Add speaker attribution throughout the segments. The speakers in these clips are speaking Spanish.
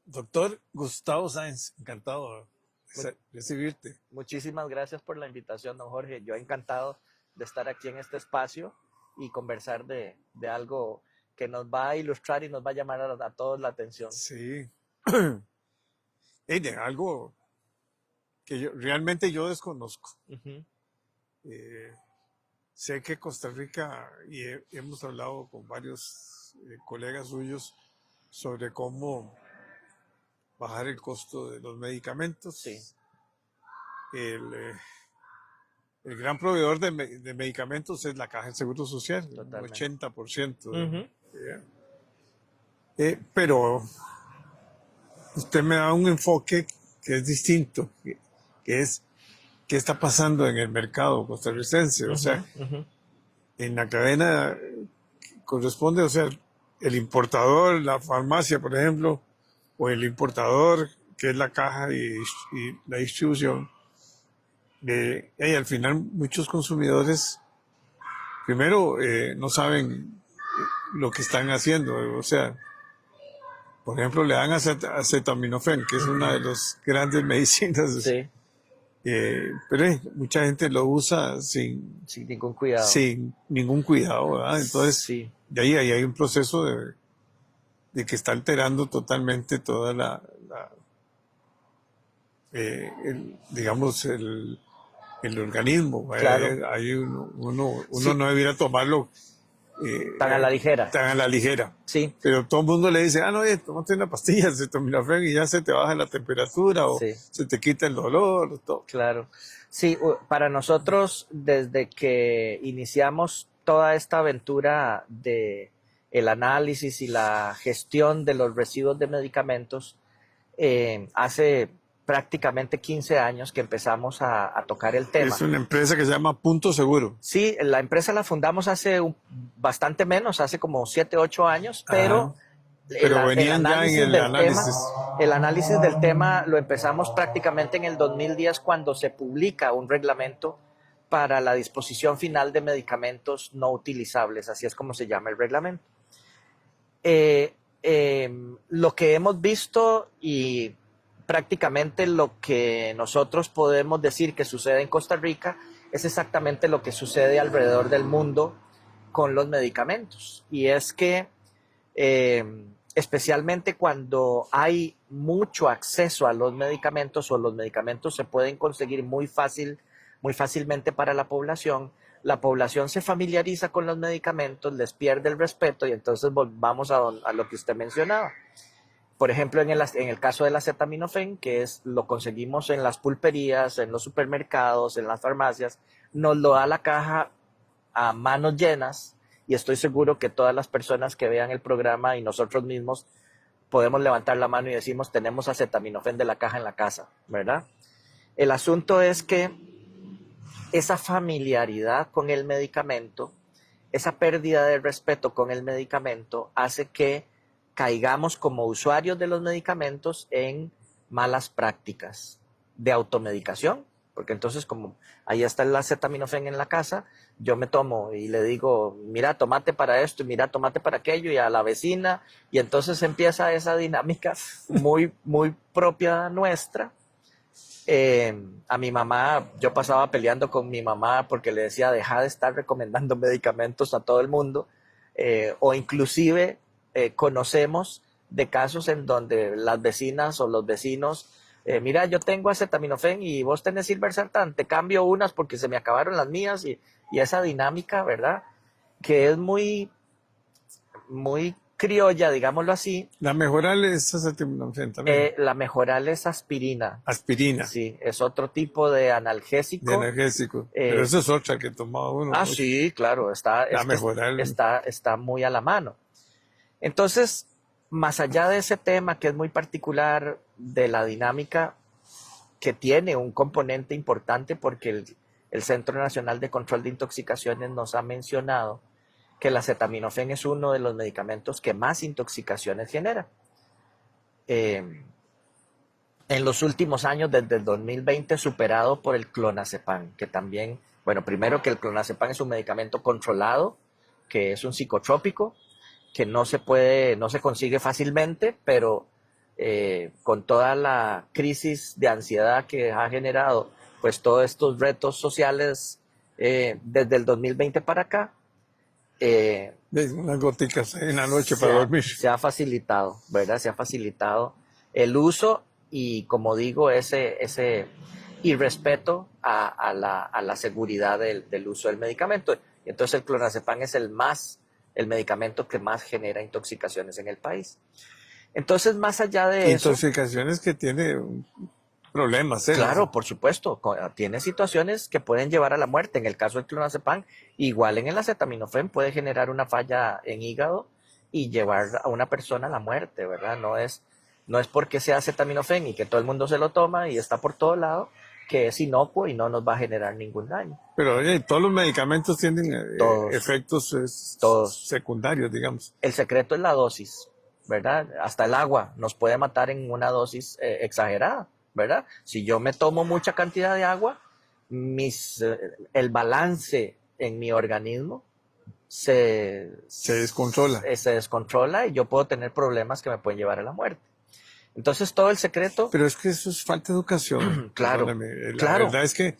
Speaker 1: Doctor Gustavo Sáenz, encantado
Speaker 2: Mu-
Speaker 1: de recibirte.
Speaker 2: Muchísimas gracias por la invitación, don Jorge. Yo encantado de estar aquí en este espacio y conversar de algo que nos va a ilustrar y nos va a llamar a todos la atención.
Speaker 1: Sí. De algo que realmente yo desconozco.
Speaker 2: Ujú.
Speaker 1: Eh, Sé que Costa Rica, y hemos hablado con varios colegas suyos sobre cómo bajar el costo de los
Speaker 2: Sí,
Speaker 1: medicamentos. El, eh, el gran proveedor de medicamentos es la Caja de Seguro Social, un
Speaker 2: totalmente.
Speaker 1: 80%.
Speaker 2: Ujú.
Speaker 1: Pero usted me da un enfoque que es distinto, que es qué está pasando en el mercado costarricense. O
Speaker 2: Ujú,
Speaker 1: sea,
Speaker 2: ujú.
Speaker 1: en la cadena corresponde, o sea, el importador, la farmacia, por ejemplo, o el importador, que es la caja y la distribución. Y al final muchos consumidores, primero, no saben lo que están haciendo. O sea, por ejemplo, le dan acetaminofén, que es una de las grandes medicinas.
Speaker 2: Sí,
Speaker 1: Pero mucha gente lo usa
Speaker 2: sin ningún cuidado.
Speaker 1: sin ningún cuidado, ¿verdad? Entonces,
Speaker 2: Sí,
Speaker 1: ahí hay un proceso de que está alterando totalmente toda digamos, el organismo.
Speaker 2: claro,
Speaker 1: Uno
Speaker 2: sí,
Speaker 1: no debiera tomarlo
Speaker 2: tan a la ligera.
Speaker 1: tan a la ligera.
Speaker 2: Sí,
Speaker 1: Pero todo el mundo le dice, no, tómate una pastilla, acetaminofén, y ya se te baja la temperatura o
Speaker 2: sí.
Speaker 1: se te quita el dolor, todo.
Speaker 2: Claro. Sí, para nosotros, desde que iniciamos toda esta aventura de el análisis y la gestión de los residuos de medicamentos, hace prácticamente 15 años que empezamos a tocar el
Speaker 1: Es
Speaker 2: tema.
Speaker 1: una empresa que se llama Punto Seguro.
Speaker 2: Sí, la empresa la fundamos hace bastante menos, hace como 7, 8 años,
Speaker 1: Ajá.
Speaker 2: pero el,
Speaker 1: Pero
Speaker 2: el
Speaker 1: venían ya en
Speaker 2: análisis
Speaker 1: el
Speaker 2: del tema,
Speaker 1: análisis.
Speaker 2: el análisis del tema lo empezamos prácticamente en el 2010 cuando se publica un reglamento para la disposición final de medicamentos no utilizables, así es como se llama el reglamento. Eh, lo que hemos visto y prácticamente lo que nosotros podemos decir que sucede en Costa Rica es exactamente lo que sucede alrededor del mundo con los medicamentos. Y es que especialmente cuando hay mucho acceso a los medicamentos o los medicamentos se pueden conseguir muy fácilmente para la población se familiariza con los medicamentos, les pierde el respeto y entonces vamos a lo que usted mencionaba. Por ejemplo, en el caso del acetaminofén, que es lo conseguimos en las pulperías, en los supermercados, en las farmacias, nos lo da la caja a manos llenas y estoy seguro que todas las personas que vean el programa y nosotros mismos podemos levantar la mano y decimos tenemos acetaminofén de la caja en la casa, ¿verdad? El asunto es que esa familiaridad con el medicamento, esa pérdida de respeto con el medicamento hace que caigamos como usuarios de los medicamentos en malas prácticas de automedicación, porque entonces como ahí está el acetaminofén en la casa, yo me tomo y le digo, mira, tomate para esto y mira, tomate para aquello y a la vecina, y entonces empieza esa dinámica muy propia nuestra. A mi mamá, yo pasaba peleando con mi mamá porque le decía, deja de estar recomendando medicamentos a todo el mundo, o inclusive conocemos de casos en donde las vecinas o los vecinos, mira, yo tengo acetaminofén y vos tenés Silversartán, te cambio unas porque se me acabaron las mías y esa dinámica, ¿verdad? Que es muy criolla, digámoslo así.
Speaker 1: La mejoral es acetaminofén también.
Speaker 2: La mejoral es aspirina.
Speaker 1: Aspirina,
Speaker 2: Sí, es otro tipo de
Speaker 1: de
Speaker 2: analgésico.
Speaker 1: energésico. Pero
Speaker 2: Eh,
Speaker 1: eso es otra que tomaba uno, pues.
Speaker 2: sí, claro,
Speaker 1: La mejoral.
Speaker 2: está muy a la mano. Entonces, más allá de ese tema que es muy particular de la dinámica que tiene un componente importante porque el Centro Nacional de Control de Intoxicaciones nos ha mencionado que el acetaminofén es uno de los medicamentos que más intoxicaciones genera. Eh, en los últimos años, desde el 2020, superado por el clonazepam, que también, bueno, primero que el clonazepam es un medicamento controlado, que es un psicotrópico, que no se consigue fácilmente, pero con toda la crisis de ansiedad que ha generado, pues todos estos retos sociales desde el 2020 para acá,
Speaker 1: Unas goticas en la noche para dormir.
Speaker 2: se ha facilitado, ¿verdad? Se ha facilitado el uso y, como digo, ese irrespeto a la seguridad del uso del medicamento. Y entonces el clonazepam es el medicamento que más genera intoxicaciones en el país. Entonces, más allá de eso,
Speaker 1: Intoxicaciones que tiene problemas serios.
Speaker 2: claro, por supuesto, tiene situaciones que pueden llevar a la muerte. En el caso del clonazepam, igual en el acetaminofén puede generar una falla en hígado y llevar a una persona a la muerte, ¿verdad? No es porque sea acetaminofén y que todo el mundo se lo toma y está por todo lado, que es inocuo y no nos va a generar ningún daño.
Speaker 1: Pero oye, todos los medicamentos tienen
Speaker 2: Todos.
Speaker 1: efectos
Speaker 2: Todos.
Speaker 1: secundarios, digamos.
Speaker 2: El secreto es la dosis, ¿verdad? Hasta el agua nos puede matar en una dosis exagerada, ¿verdad? Si yo me tomo mucha cantidad de agua, el balance en mi organismo se
Speaker 1: descontrola.
Speaker 2: Se descontrola y yo puedo tener problemas que me pueden llevar a la muerte. Entonces todo el secreto...
Speaker 1: Pero es que eso es falta de educación.
Speaker 2: Claro,
Speaker 1: La
Speaker 2: claro.
Speaker 1: verdad es que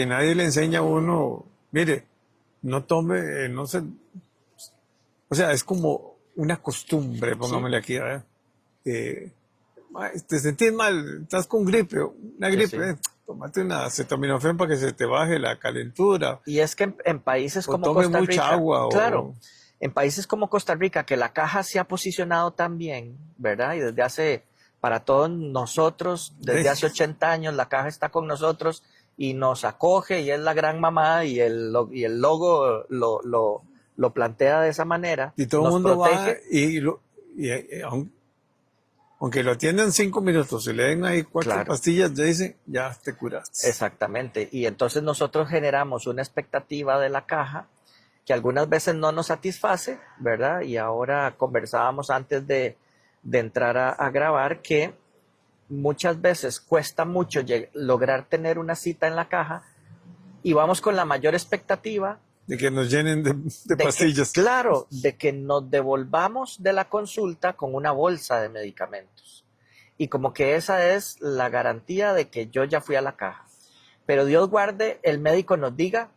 Speaker 1: nadie le enseña a uno, mire, no tome, no sé, o sea, es como una costumbre, pongámosle aquí, ¿verdad? Te sentís mal, estás con gripe, una gripe, tómate una acetaminofén para que se te baje la calentura.
Speaker 2: Y es que en países como
Speaker 1: tome
Speaker 2: Costa Rica,
Speaker 1: mucha agua.
Speaker 2: Claro, en países como Costa Rica, que la caja se ha posicionado tan bien, ¿verdad? Y para todos nosotros, desde hace 80 años, la caja está con nosotros y nos acoge y es la gran mamá y el logo lo plantea de esa manera.
Speaker 1: Y todo el mundo va aunque lo atiendan 5 minutos, si le den ahí 4 pastillas, ya dicen, ya te curaste.
Speaker 2: Exactamente. Y entonces nosotros generamos una expectativa de la caja que algunas veces no nos satisface, ¿verdad? Y ahora conversábamos antes de entrar a grabar que muchas veces cuesta mucho lograr tener una cita en la caja y vamos con la mayor expectativa
Speaker 1: de que nos llenen de pastillas.
Speaker 2: Claro, de que nos devolvamos de la consulta con una bolsa de medicamentos. Y como que esa es la garantía de que yo ya fui a la caja. Pero Dios guarde, el médico nos diga,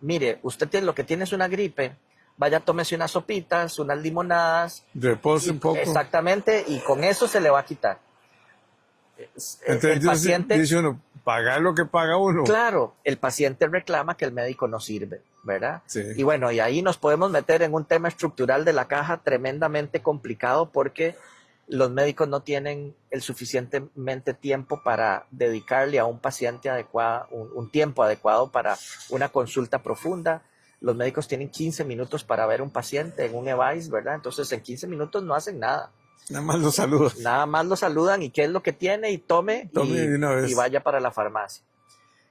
Speaker 2: mire, usted lo que tiene es una gripe, vaya, tómese unas sopitas, unas limonadas.
Speaker 1: Repose un poco.
Speaker 2: Exactamente, y con eso se le va a quitar.
Speaker 1: Entonces el paciente dice uno, pagar lo que paga uno.
Speaker 2: Claro, el paciente reclama que el médico no sirve, ¿verdad?
Speaker 1: Sí.
Speaker 2: Y bueno, y ahí nos podemos meter en un tema estructural de la caja tremendamente complicado porque los médicos no tienen el suficientemente tiempo para dedicarle a un paciente un tiempo adecuado para una consulta profunda. Los médicos tienen 15 minutos para ver un paciente en un EVAIS, ¿verdad? Entonces en 15 minutos no hacen nada.
Speaker 1: Nada más lo saludan.
Speaker 2: Nada más lo saludan y qué es lo que tiene y tome y vaya para la farmacia.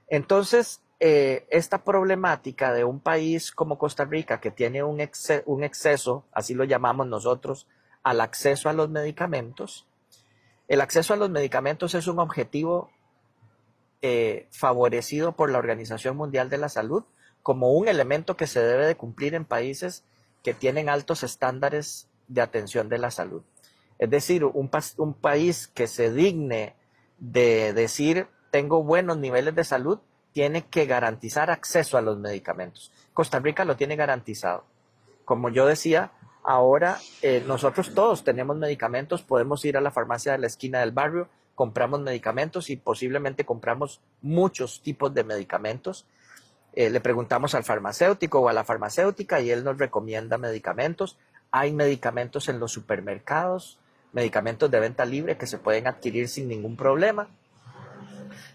Speaker 2: Entonces, esta problemática de un país como Costa Rica que tiene un exceso, así lo llamamos nosotros, al acceso a los medicamentos. El acceso a los medicamentos es un objetivo favorecido por la Organización Mundial de la Salud como un elemento que se debe de cumplir en países que tienen altos estándares de atención de la salud. Es decir, un país que se digne de decir tengo buenos niveles de salud, tiene que garantizar acceso a los medicamentos. Costa Rica lo tiene garantizado. Como yo decía, ahora nosotros todos tenemos medicamentos, podemos ir a la farmacia de la esquina del barrio, compramos medicamentos y posiblemente compramos muchos tipos de medicamentos. Le preguntamos al farmacéutico o a la farmacéutica y él nos recomienda medicamentos. Hay medicamentos en los supermercados, medicamentos de venta libre que se pueden adquirir sin ningún problema.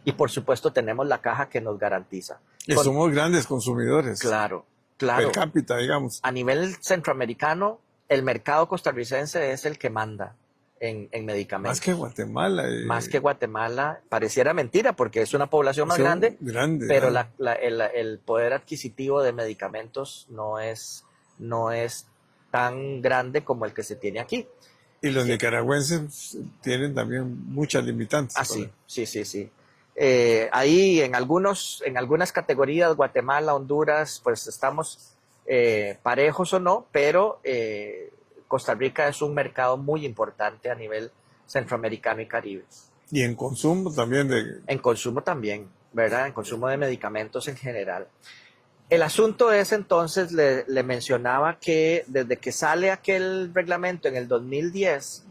Speaker 2: Y por supuesto tenemos la caja que nos garantiza.
Speaker 1: Y somos grandes consumidores.
Speaker 2: Claro.
Speaker 1: Per cápita, digamos.
Speaker 2: A nivel centroamericano, el mercado costarricense es el que manda en medicamentos.
Speaker 1: Más que Guatemala.
Speaker 2: Más que Guatemala. Pareciera mentira porque es una población más grande. Pero el poder adquisitivo de medicamentos no es tan grande como el que se tiene aquí.
Speaker 1: Y los nicaragüenses tienen también muchas limitantes.
Speaker 2: Ah, sí. Ahí en algunas categorías, Guatemala, Honduras, pues estamos parejos o no, pero Costa Rica es un mercado muy importante a nivel centroamericano y caribe.
Speaker 1: Y en consumo también de...
Speaker 2: En consumo también, ¿verdad? En consumo de medicamentos en general. El asunto es entonces, le mencionaba que desde que sale aquel reglamento en el 2010,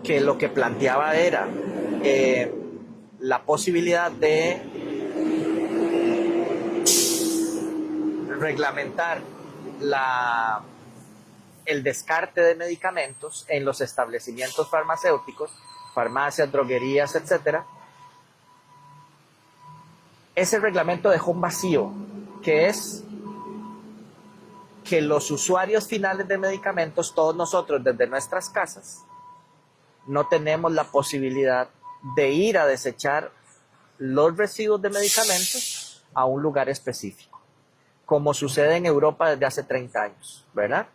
Speaker 2: que lo que planteaba era la posibilidad de reglamentar el descarte de medicamentos en los establecimientos farmacéuticos, farmacias, droguerías, etc. Ese reglamento dejó un vacío, que es que los usuarios finales de medicamentos, todos nosotros desde nuestras casas, no tenemos la posibilidad de ir a desechar los residuos de medicamentos a un lugar específico, como sucede en Europa desde hace 30 años, ¿verdad?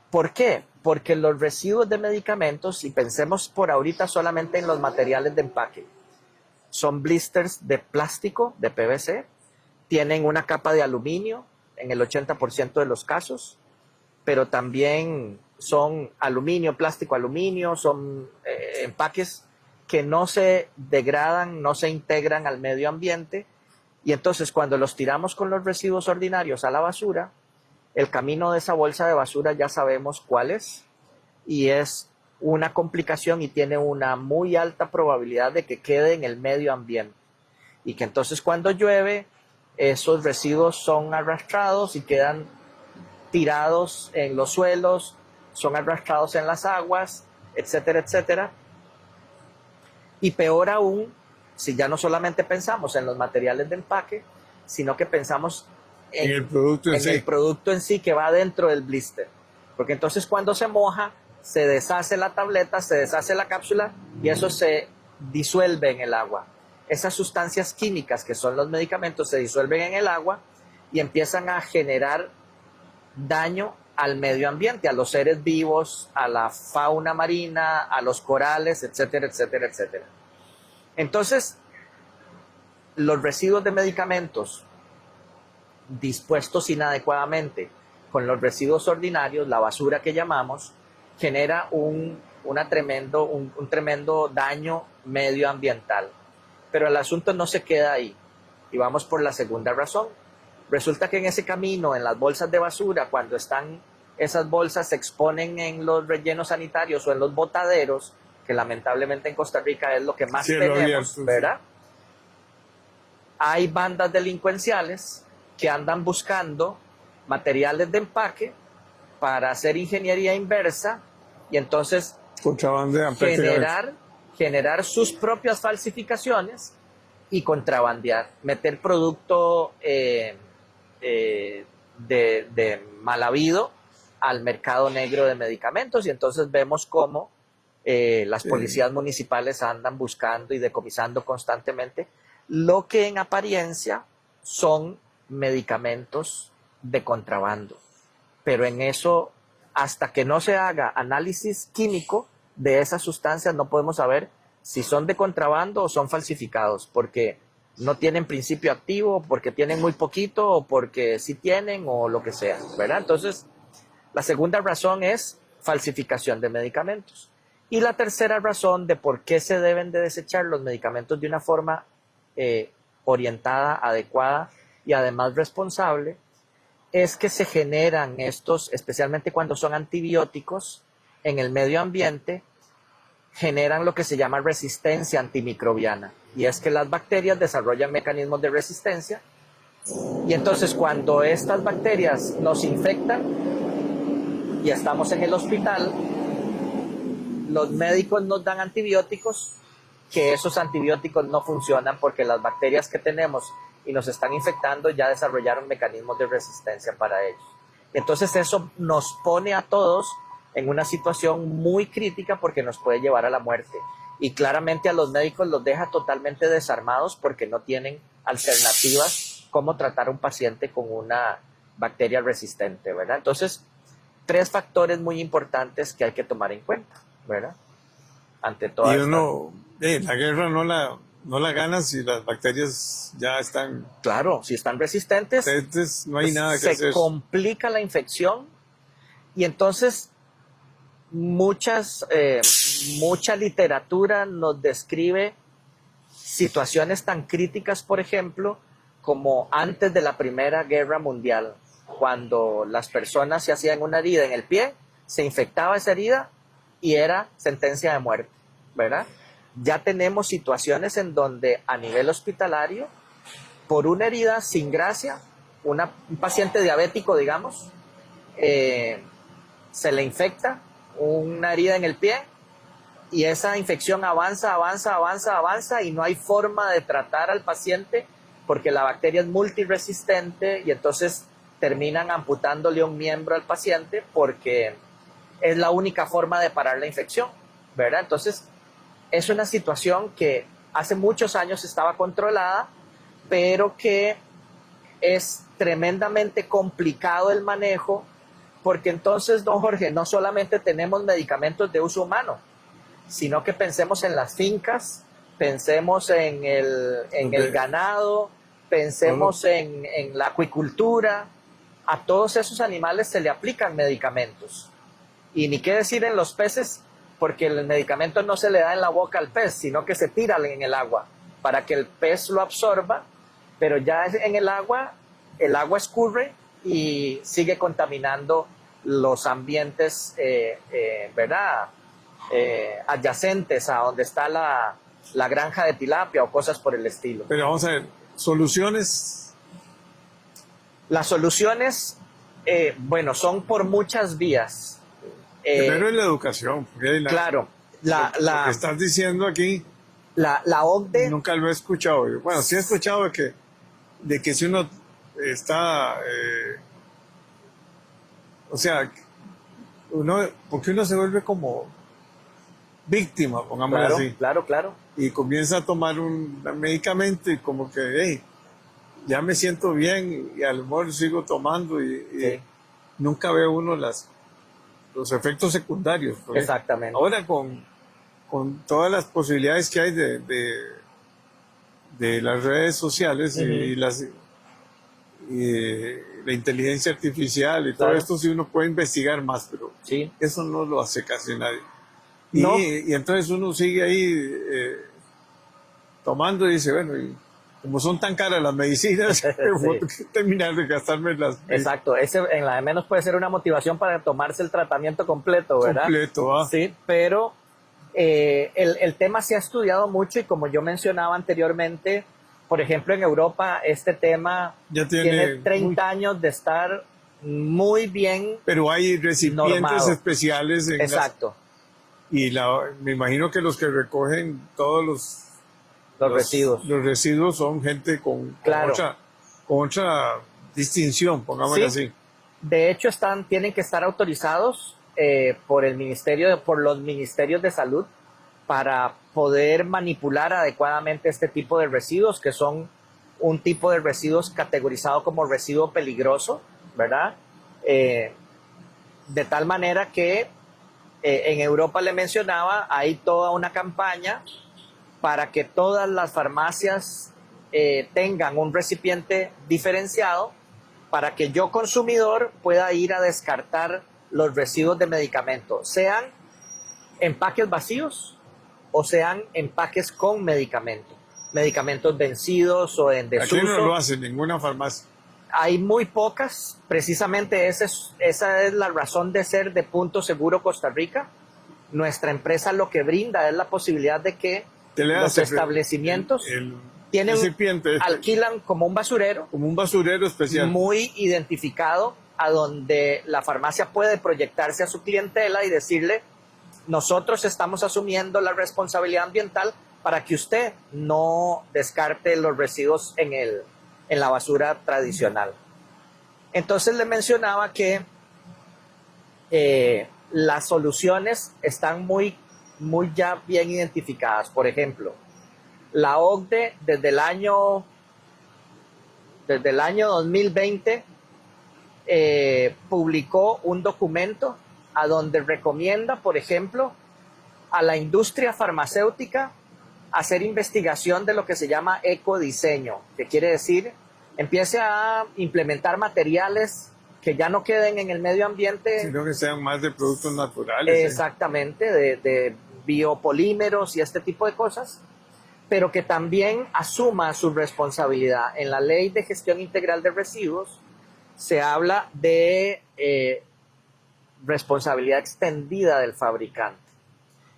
Speaker 2: ¿Por qué? Porque los residuos de medicamentos, y pensemos por ahorita solamente en los materiales de empaque, son blisters de plástico, de PVC, tienen una capa de aluminio en el 80% de los casos, pero también son aluminio, plástico, aluminio, son empaques que no se degradan, no se integran al medio ambiente, y entonces cuando los tiramos con los residuos ordinarios a la basura, el camino de esa bolsa de basura ya sabemos cuál es, y es una complicación y tiene una muy alta probabilidad de que quede en el medio ambiente, y que entonces cuando llueve, esos residuos son arrastrados y quedan tirados en los suelos, son arrastrados en las aguas, etcétera, etcétera. Y peor aún, si ya no solamente pensamos en los materiales de empaque, sino que pensamos
Speaker 1: En el producto en sí.
Speaker 2: el producto en sí que va dentro del blister. Porque entonces cuando se moja, se deshace la tableta, se deshace la cápsula y eso se disuelve en el agua. Esas sustancias químicas que son los medicamentos se disuelven en el agua y empiezan a generar daño al medio ambiente, a los seres vivos, a la fauna marina, a los corales, etcétera, etcétera, etcétera. Entonces, los residuos de medicamentos dispuestos inadecuadamente con los residuos ordinarios, la basura que llamamos, genera un tremendo daño medioambiental. Pero el asunto no se queda ahí. Y vamos por la segunda razón. Resulta que en ese camino, en las bolsas de basura, cuando esas bolsas se exponen en los rellenos sanitarios o en los botaderos, que lamentablemente en Costa Rica es lo que más tenemos, abierto, ¿verdad? Sí. Hay bandas delincuenciales que andan buscando materiales de empaque para hacer ingeniería inversa y entonces generar sus propias falsificaciones y contrabandear, meter producto de mal habido al mercado negro de medicamentos y entonces vemos cómo las policías municipales andan buscando y decomisando constantemente lo que en apariencia son medicamentos de contrabando. Pero en eso, hasta que no se haga análisis químico de esas sustancias, no podemos saber si son de contrabando o son falsificados, porque no tienen principio activo, porque tienen muy poquito, o porque sí tienen, o lo que sea, ¿verdad? Entonces, la segunda razón es falsificación de medicamentos. Y la tercera razón de por qué se deben de desechar los medicamentos de una forma orientada, adecuada y además responsable, es que se generan estos, especialmente cuando son antibióticos, en el medio ambiente, generan lo que se llama resistencia antimicrobiana. Y es que las bacterias desarrollan mecanismos de resistencia. Y entonces cuando estas bacterias nos infectan y estamos en el hospital, los médicos nos dan antibióticos, que esos antibióticos no funcionan porque las bacterias que tenemos y nos están infectando ya desarrollaron mecanismos de resistencia para ellos. Entonces eso nos pone a todos en una situación muy crítica porque nos puede llevar a la muerte. Y claramente a los médicos los deja totalmente desarmados porque no tienen alternativas como tratar a un paciente con una bacteria resistente, ¿verdad? Entonces, 3 factores muy importantes que hay que tomar en cuenta, ¿verdad? Ante todo.
Speaker 1: Y uno, la guerra no la gana si las bacterias ya están...
Speaker 2: Claro, si están resistentes,
Speaker 1: no hay nada que hacer.
Speaker 2: Se complica la infección y entonces muchas mucha literatura nos describe situaciones tan críticas, por ejemplo, como antes de la Primera Guerra Mundial, cuando las personas se hacían una herida en el pie, se infectaba esa herida y era sentencia de muerte, ¿verdad? Ya tenemos situaciones en donde a nivel hospitalario, por una herida sin gracia, un paciente diabético, digamos, se le infecta una herida en el pie y esa infección avanza y no hay forma de tratar al paciente porque la bacteria es multiresistente y entonces terminan amputándole un miembro al paciente porque es la única forma de parar la infección, ¿verdad? Entonces, es una situación que hace muchos años estaba controlada, pero que es tremendamente complicado el manejo, porque entonces, don Jorge, no solamente tenemos medicamentos de uso humano, sino que pensemos en las fincas, pensemos en el ganado, pensemos en la acuicultura. A todos esos animales se le aplican medicamentos. Y ni qué decir en los peces, porque el medicamento no se le da en la boca al pez, sino que se tira en el agua para que el pez lo absorba, pero ya en el agua escurre y sigue contaminando los ambientes, ¿verdad? Adyacentes a donde está la granja de tilapia o cosas por el estilo.
Speaker 1: Pero vamos a ver, soluciones.
Speaker 2: Las soluciones, bueno, son por muchas vías.
Speaker 1: Primero es la educación.
Speaker 2: Claro.
Speaker 1: Lo que estás diciendo aquí,
Speaker 2: la OCDE...
Speaker 1: nunca lo he escuchado. Bueno, sí he escuchado de que si uno está... o sea, porque uno se vuelve como víctima, pongámoslo
Speaker 2: Claro,
Speaker 1: así.
Speaker 2: claro.
Speaker 1: Y comienza a tomar un medicamento y como que, hey, ya me siento bien y a lo mejor sigo tomando y
Speaker 2: Sí.
Speaker 1: nunca ve uno los efectos secundarios.
Speaker 2: Exactamente.
Speaker 1: Ahora con todas las posibilidades que hay de las redes sociales y la inteligencia artificial y todo
Speaker 2: Claro.
Speaker 1: esto, sí uno puede investigar más, pero
Speaker 2: Sí.
Speaker 1: eso no lo hace casi nadie.
Speaker 2: No.
Speaker 1: Y entonces uno sigue ahí tomando y dice, bueno, y como son tan caras las medicinas, voy a terminar de gastarme las...
Speaker 2: Exacto, ese en la de menos puede ser una motivación para tomarse el tratamiento completo, ¿verdad?
Speaker 1: Completo, ¿ah?
Speaker 2: Sí, pero el tema se ha estudiado mucho y como yo mencionaba anteriormente, por ejemplo en Europa este tema
Speaker 1: Ya
Speaker 2: tiene 30 años de estar muy bien.
Speaker 1: Pero hay recipientes
Speaker 2: normado.
Speaker 1: especiales.
Speaker 2: Exacto.
Speaker 1: Y me imagino que los que recogen todos
Speaker 2: los residuos.
Speaker 1: Los residuos son gente con otra distinción, pongámoslo así.
Speaker 2: De hecho, tienen que estar autorizados por los ministerios de salud para poder manipular adecuadamente este tipo de residuos, que son un tipo de residuos categorizado como residuo peligroso, ¿verdad? De tal manera que en Europa, le mencionaba, hay toda una campaña para que todas las farmacias tengan un recipiente diferenciado para que yo, consumidor, pueda ir a descartar los residuos de medicamentos, sean empaques vacíos o sean empaques con medicamentos vencidos o en desuso.
Speaker 1: Aquí no lo hace ninguna farmacia.
Speaker 2: Hay muy pocas, precisamente esa es la razón de ser de Punto Seguro Costa Rica. Nuestra empresa lo que brinda es la posibilidad de que los establecimientos alquilan como un basurero.
Speaker 1: Como un basurero especial.
Speaker 2: Muy identificado, a donde la farmacia puede proyectarse a su clientela y decirle, nosotros estamos asumiendo la responsabilidad ambiental para que usted no descarte los residuos en la basura tradicional. Entonces le mencionaba que las soluciones están muy ya bien identificadas. Por ejemplo, la OCDE desde el año 2020 publicó un documento a donde recomienda, por ejemplo, a la industria farmacéutica hacer investigación de lo que se llama ecodiseño, que quiere decir empiece a implementar materiales que ya no queden en el medio ambiente,
Speaker 1: sino que sean más de productos naturales.
Speaker 2: Exactamente, de biopolímeros y este tipo de cosas, pero que también asuma su responsabilidad. En la Ley de Gestión Integral de Residuos se habla de responsabilidad extendida del fabricante.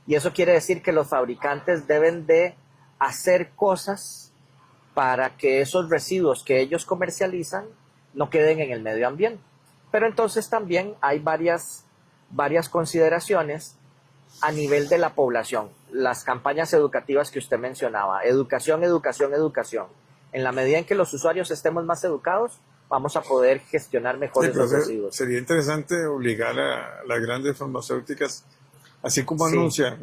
Speaker 2: Y eso quiere decir que los fabricantes deben de hacer cosas para que esos residuos que ellos comercializan no queden en el medio ambiente. Pero entonces también hay varias consideraciones a nivel de la población. Las campañas educativas que usted mencionaba, educación, educación, educación. En la medida en que los usuarios estemos más educados, vamos a poder gestionar mejor esos residuos.
Speaker 1: Sería interesante obligar a las grandes farmacéuticas, así como
Speaker 2: Sí.
Speaker 1: anuncian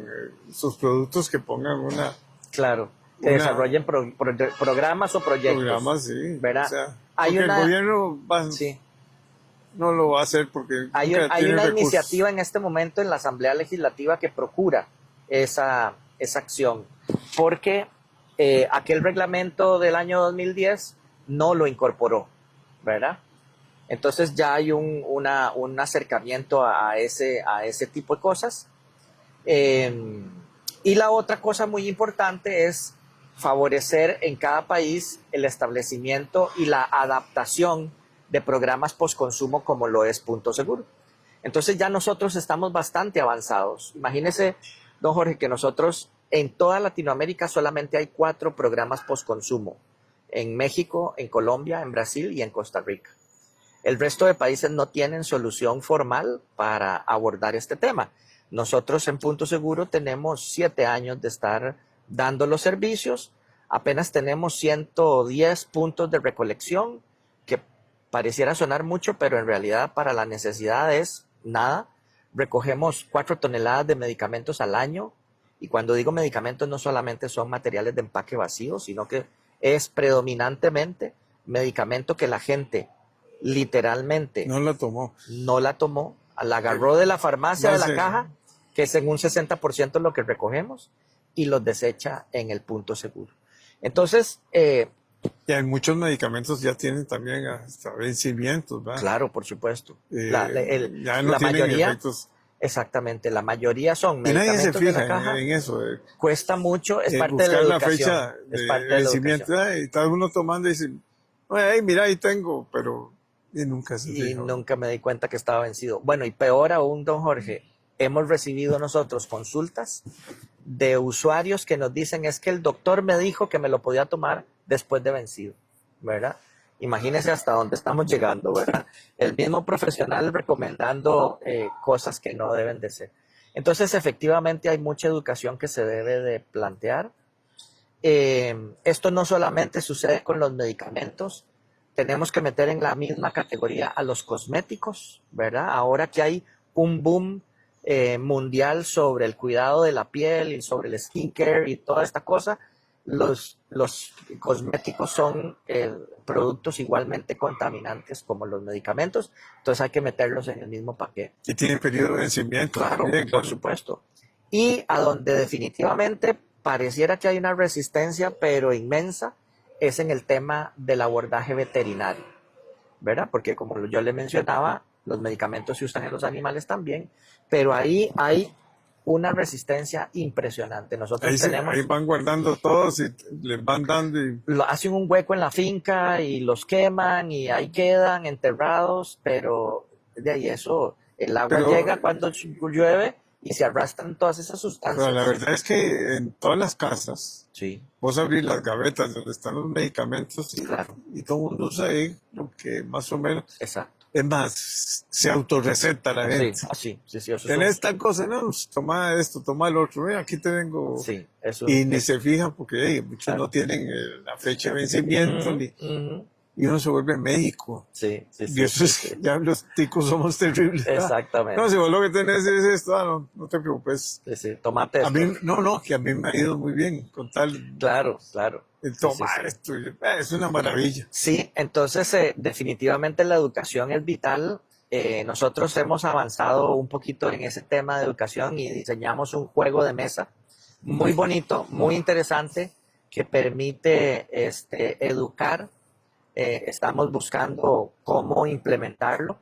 Speaker 1: sus productos, que pongan
Speaker 2: Claro, que
Speaker 1: una-
Speaker 2: desarrollen programas o proyectos.
Speaker 1: programas, sí.
Speaker 2: ¿Verdad?
Speaker 1: O sea,
Speaker 2: Hay
Speaker 1: porque
Speaker 2: una-
Speaker 1: el gobierno
Speaker 2: Sí.
Speaker 1: no lo va a hacer porque
Speaker 2: Hay
Speaker 1: nunca tiene
Speaker 2: una
Speaker 1: recursos.
Speaker 2: iniciativa en este momento en la Asamblea Legislativa que procura esa acción, porque aquel reglamento del año 2010 no lo incorporó, ¿verdad? Entonces ya hay un acercamiento a ese tipo de cosas. Y la otra cosa muy importante es favorecer en cada país el establecimiento y la adaptación de programas postconsumo como lo es Punto Seguro. Entonces ya nosotros estamos bastante avanzados. Imagínese, don Jorge, que nosotros en toda Latinoamérica solamente hay 4 programas postconsumo. En México, en Colombia, en Brasil y en Costa Rica. El resto de países no tienen solución formal para abordar este tema. Nosotros en Punto Seguro tenemos 7 años de estar dando los servicios. Apenas tenemos 110 puntos de recolección, que pareciera sonar mucho, pero en realidad para la necesidad es nada. Recogemos 4 toneladas de medicamentos al año. Y cuando digo medicamentos no solamente son materiales de empaque vacío, sino que es predominantemente medicamento que la gente literalmente
Speaker 1: No la tomó.
Speaker 2: no la tomó, la agarró de la farmacia, de la caja, que es en un 60% lo que recogemos, y los desecha en el Punto Seguro. Entonces,
Speaker 1: Y hay muchos medicamentos ya tienen también hasta vencimientos, ¿verdad?
Speaker 2: claro, por supuesto.
Speaker 1: Ya no
Speaker 2: La
Speaker 1: tienen
Speaker 2: mayoría,
Speaker 1: efectos.
Speaker 2: exactamente, la mayoría son
Speaker 1: Y nadie se
Speaker 2: medicamentos de la
Speaker 1: fija
Speaker 2: caja.
Speaker 1: en eso.
Speaker 2: Cuesta mucho, es parte de la
Speaker 1: Buscar la
Speaker 2: educación.
Speaker 1: fecha
Speaker 2: Es
Speaker 1: de
Speaker 2: parte de la
Speaker 1: vencimiento.
Speaker 2: educación.
Speaker 1: Y está uno tomando y dice, "Ay, mira, ahí tengo", pero y nunca se
Speaker 2: Y
Speaker 1: fija.
Speaker 2: nunca me di cuenta que estaba vencido. Bueno, y peor aún, don Jorge, hemos recibido nosotros consultas de usuarios que nos dicen es que el doctor me dijo que me lo podía tomar después de vencido, ¿verdad? Imagínese hasta dónde estamos llegando, ¿verdad? El mismo profesional recomendando cosas que no deben de ser. Entonces, efectivamente, hay mucha educación que se debe de plantear. Esto no solamente sucede con los medicamentos, tenemos que meter en la misma categoría a los cosméticos, ¿verdad? Ahora que hay un boom mundial sobre el cuidado de la piel y sobre el skincare y toda esta cosa, los cosméticos son productos igualmente contaminantes como los medicamentos, entonces hay que meterlos en el mismo paquete.
Speaker 1: Y tiene periodo de vencimiento.
Speaker 2: Claro,
Speaker 1: también,
Speaker 2: por supuesto. Y a donde definitivamente pareciera que hay una resistencia, pero inmensa, es en el tema del abordaje veterinario, ¿verdad? Porque como yo le mencionaba, los medicamentos se usan en los animales también, pero ahí hay una resistencia impresionante. Nosotros tenemos...
Speaker 1: Ahí van guardando todos y les van dando.
Speaker 2: Hacen un hueco en la finca y los queman y ahí quedan enterrados, pero de ahí eso, el agua llega cuando llueve y se arrastran todas esas sustancias.
Speaker 1: Pero la verdad es que en todas las casas,
Speaker 2: sí,
Speaker 1: vos abrís las gavetas donde están los medicamentos
Speaker 2: claro,
Speaker 1: y todo el mundo usa ahí lo que más o menos.
Speaker 2: Exacto.
Speaker 1: Es más, se autorreceta la gente.
Speaker 2: Sí, eso
Speaker 1: Tenés tal cosa, no, toma esto, toma el otro, mira, aquí te vengo.
Speaker 2: Sí, eso
Speaker 1: y ni se fijan porque muchos no tienen la fecha de vencimiento y uno se vuelve médico.
Speaker 2: Sí.
Speaker 1: Y eso es, ya los ticos somos terribles.
Speaker 2: Exactamente.
Speaker 1: No, si vos lo que tenés es esto, no te preocupes.
Speaker 2: Sí, tomate esto.
Speaker 1: A mí, que a mí me ha ido muy bien con tal.
Speaker 2: Claro.
Speaker 1: El tomar esto, es una maravilla.
Speaker 2: Sí, entonces definitivamente la educación es vital. Nosotros hemos avanzado un poquito en ese tema de educación y diseñamos un juego de mesa muy bonito, muy interesante, que permite educar. Estamos buscando cómo implementarlo,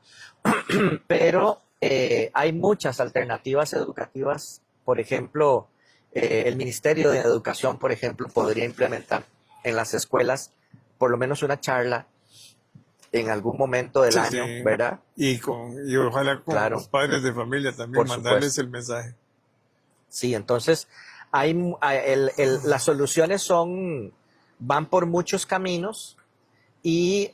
Speaker 2: pero hay muchas alternativas educativas Por ejemplo, el Ministerio de Educación, por ejemplo, podría implementar en las escuelas por lo menos una charla en algún momento del
Speaker 1: Sí,
Speaker 2: año,
Speaker 1: sí.
Speaker 2: ¿verdad?
Speaker 1: Y ojalá con los
Speaker 2: Claro,
Speaker 1: padres de familia también
Speaker 2: por
Speaker 1: mandarles
Speaker 2: supuesto.
Speaker 1: el mensaje.
Speaker 2: Sí, entonces las soluciones van por muchos caminos y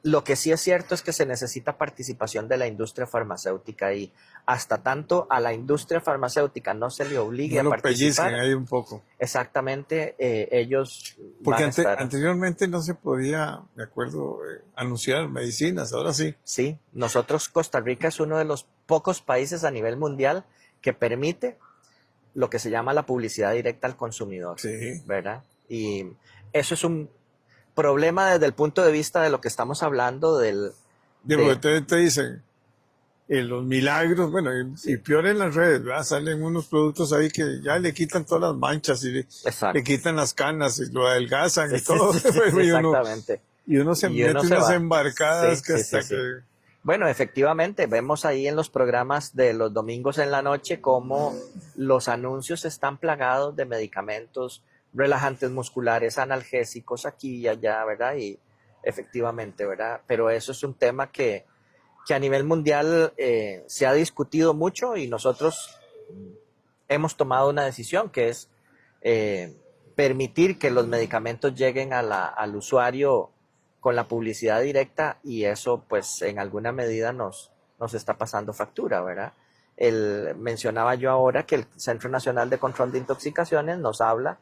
Speaker 2: lo que sí es cierto es que se necesita participación de la industria farmacéutica y hasta tanto a la industria farmacéutica no se le obligue
Speaker 1: No
Speaker 2: a
Speaker 1: lo pellizquen
Speaker 2: participar,
Speaker 1: ahí un poco.
Speaker 2: exactamente ellos
Speaker 1: Porque
Speaker 2: van a estar.
Speaker 1: anteriormente no se podía, me acuerdo, anunciar medicinas, ahora sí.
Speaker 2: Sí, nosotros, Costa Rica es uno de los pocos países a nivel mundial que permite lo que se llama la publicidad directa al consumidor,
Speaker 1: Sí.
Speaker 2: ¿verdad? Y eso es un problema desde el punto de vista de lo que estamos hablando
Speaker 1: Digo,
Speaker 2: de,
Speaker 1: te dicen, los milagros, bueno, y
Speaker 2: sí,
Speaker 1: peor en las redes, ¿verdad? Salen unos productos ahí que ya le quitan todas las manchas y le
Speaker 2: exacto,
Speaker 1: quitan las canas y lo adelgazan
Speaker 2: sí,
Speaker 1: y
Speaker 2: sí,
Speaker 1: todo.
Speaker 2: sí, sí, sí, exactamente.
Speaker 1: Y uno se
Speaker 2: Y uno
Speaker 1: mete
Speaker 2: se
Speaker 1: unas
Speaker 2: va,
Speaker 1: embarcadas
Speaker 2: sí,
Speaker 1: que
Speaker 2: sí, sí,
Speaker 1: hasta
Speaker 2: sí.
Speaker 1: que...
Speaker 2: Bueno, efectivamente, vemos ahí en los programas de los domingos en la noche cómo los anuncios están plagados de medicamentos relajantes musculares, analgésicos aquí y allá, ¿verdad? Y efectivamente, ¿verdad? Pero eso es un tema que a nivel mundial se ha discutido mucho y nosotros hemos tomado una decisión que es eh, permitir que los medicamentos lleguen al usuario con la publicidad directa y eso pues en alguna medida nos está pasando factura, ¿verdad? Mencionaba yo ahora que el Centro Nacional de Control de Intoxicaciones nos habla,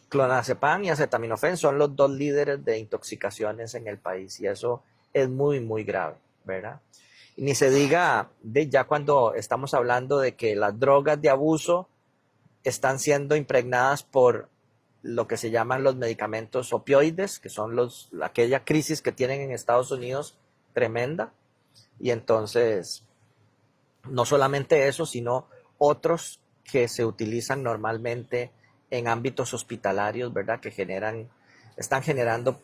Speaker 2: clonazepam y acetaminofén son los dos líderes de intoxicaciones en el país y eso es muy, muy grave, ¿verdad? Y ni se diga de ya cuando estamos hablando de que las drogas de abuso están siendo impregnadas por lo que se llaman los medicamentos opioides, que son aquella crisis que tienen en Estados Unidos tremenda. Y entonces, no solamente eso, sino otros que se utilizan normalmente en ámbitos hospitalarios, ¿verdad? Están generando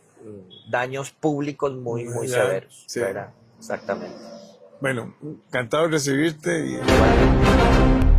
Speaker 2: daños públicos muy, muy
Speaker 1: Ya,
Speaker 2: severos,
Speaker 1: sí.
Speaker 2: ¿verdad? Exactamente.
Speaker 1: Bueno, encantado de recibirte y
Speaker 2: Igualmente.